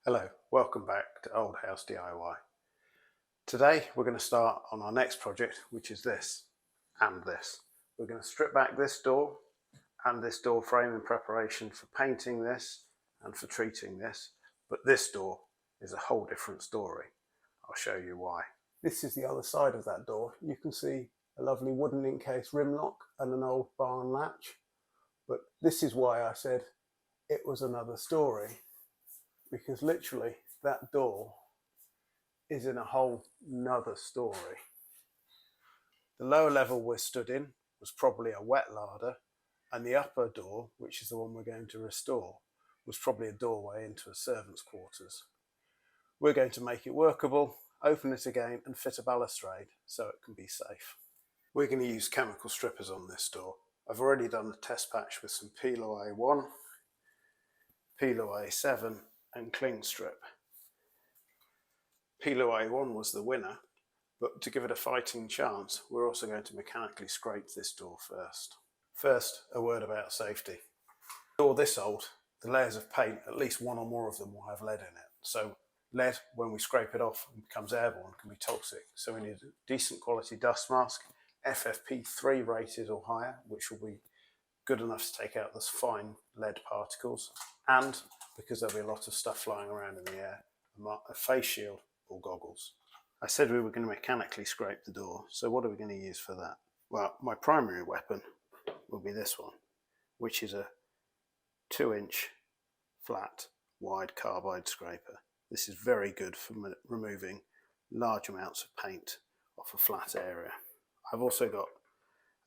Hello, welcome back to Old House DIY. Today we're going to start on our next project, which is this and this. We're going to strip back this door and this door frame in preparation for painting this and for treating this, but this door is a whole different story. I'll show you why. This is the other side of that door. You can see a lovely wooden encased rim lock and an old barn latch, but this is why I said it was another story. Because literally that door is in a whole nother story. The lower level we're stood in was probably a wet larder, and the upper door, which is the one we're going to restore, was probably a doorway into a servant's quarters. We're going to make it workable, open it again and fit a balustrade so it can be safe. We're going to use chemical strippers on this door. I've already done the test patch with some Pelo A1, Pelo A7 and cling strip. Pelo A1 was the winner, but to give it a fighting chance, we're also going to mechanically scrape this door first. First, a word about safety. A door this old, the layers of paint, at least one or more of them will have lead in it. So lead, when we scrape it off and becomes airborne, can be toxic. So we need a decent quality dust mask, FFP3 rated or higher, which will be good enough to take out the fine lead particles, and because there'll be a lot of stuff flying around in the air, a face shield or goggles. I said we were going to mechanically scrape the door, so what are we going to use for that? Well, my primary weapon will be this one, which is a 2-inch flat wide carbide scraper. This is very good for removing large amounts of paint off a flat area. I've also got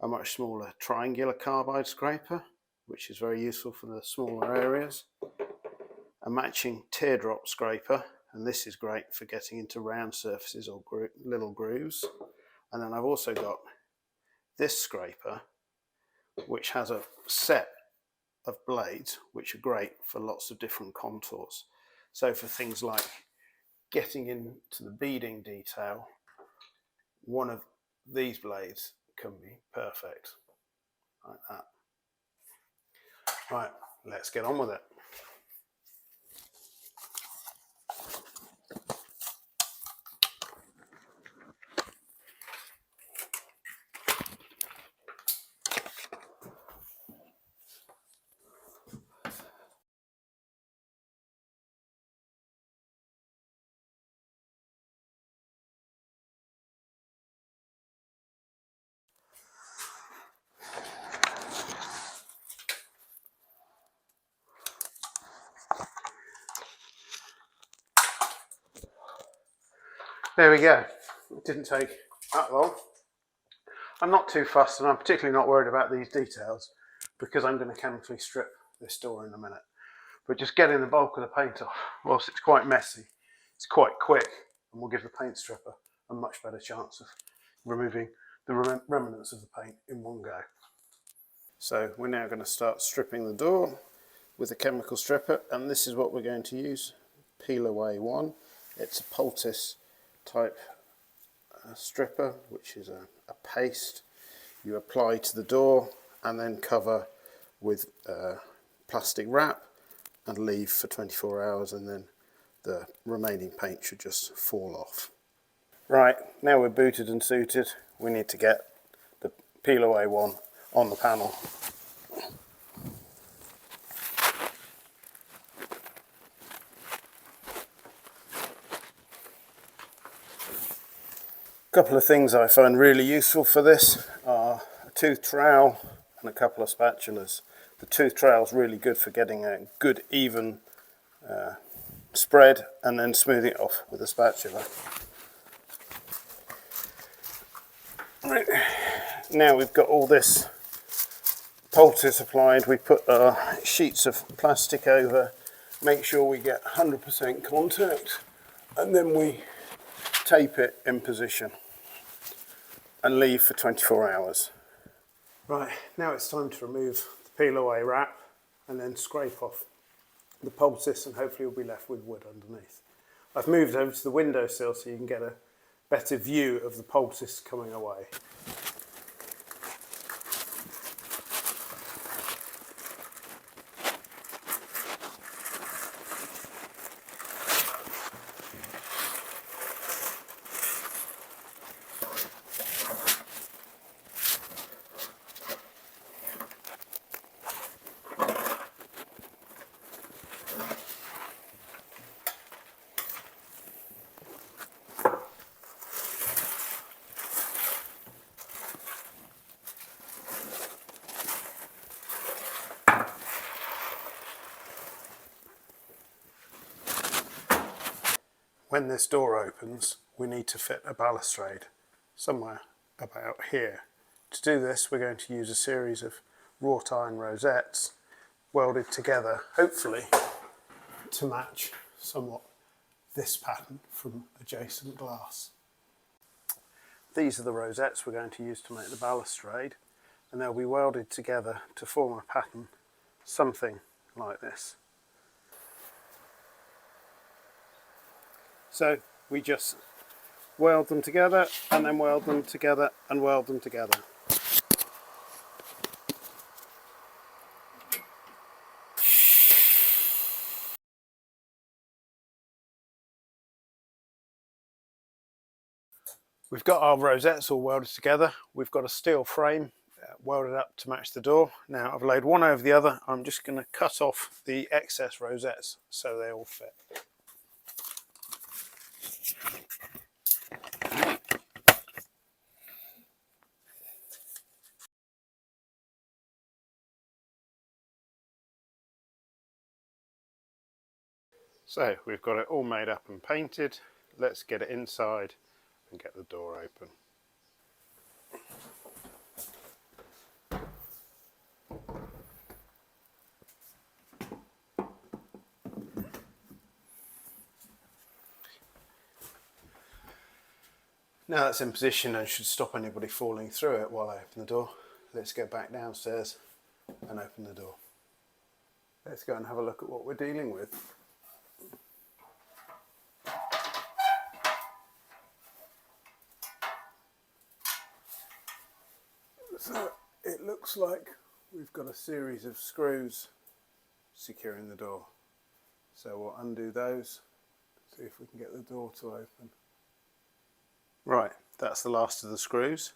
a much smaller triangular carbide scraper, which is very useful for the smaller areas. A matching teardrop scraper, and this is great for getting into round surfaces or little grooves. And then I've also got this scraper, which has a set of blades, which are great for lots of different contours. So for things like getting into the beading detail, one of these blades can be perfect, like that. Right, let's get on with it. There we go. It didn't take that long. I'm not too fussed, and I'm particularly not worried about these details because I'm going to chemically strip this door in a minute. But just getting the bulk of the paint off, whilst it's quite messy, it's quite quick, and will give the paint stripper a much better chance of removing the remnants of the paint in one go. So we're now going to start stripping the door with a chemical stripper, and this is what we're going to use. Pelo A1. It's a poultice type stripper, which is a paste you apply to the door and then cover with plastic wrap and leave for 24 hours, and then the remaining paint should just fall off. Right, now we're booted and suited, we need to get the Pelo A1 on the panel. A couple of things I find really useful for this are a tooth trowel and a couple of spatulas. The tooth trowel is really good for getting a good even spread and then smoothing it off with a spatula. Right, now we've got all this poultice applied, we put our sheets of plastic over, make sure we get 100% contact, and then we tape it in position and leave for 24 hours. Right, now it's time to remove the peel away wrap and then scrape off the poultice, and hopefully we'll be left with wood underneath. I've moved over to the windowsill so you can get a better view of the poultice coming away. when this door opens, we need to fit a balustrade somewhere about here. To do this, we're going to use a series of wrought iron rosettes welded together, hopefully to match somewhat this pattern from adjacent glass. These are the rosettes we're going to use to make the balustrade, and they'll be welded together to form a pattern something like this. So we just weld them together and then weld them together and weld them together. We've got our rosettes all welded together. We've got a steel frame welded up to match the door. Now I've laid one over the other. I'm just going to cut off the excess rosettes so they all fit. So we've got it all made up and painted. Let's get it inside and get the door open. Now that's in position and should stop anybody falling through it while I open the door. Let's go back downstairs and open the door. Let's go and have a look at what we're dealing with. So it looks like we've got a series of screws securing the door. So we'll undo those, see if we can get the door to open. Right, that's the last of the screws.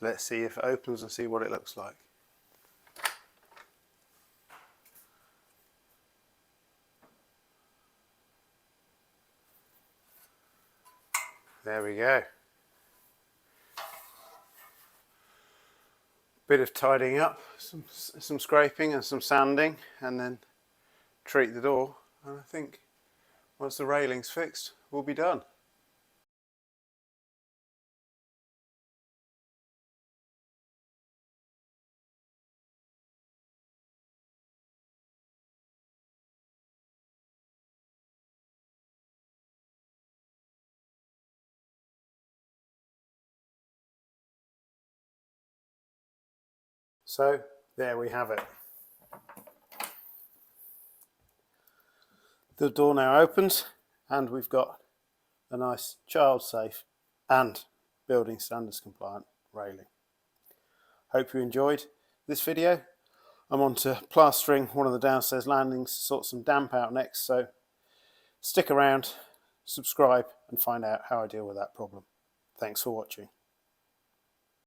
Let's see if it opens and see what it looks like. There we go. Bit of tidying up, some scraping and some sanding, and then treat the door, and I think once the railing's fixed, we'll be done. So there we have it. The door now opens and we've got a nice child safe and building standards compliant railing. Hope you enjoyed this video. I'm on to plastering one of the downstairs landings to sort some damp out next, so stick around, subscribe and find out how I deal with that problem. Thanks for watching.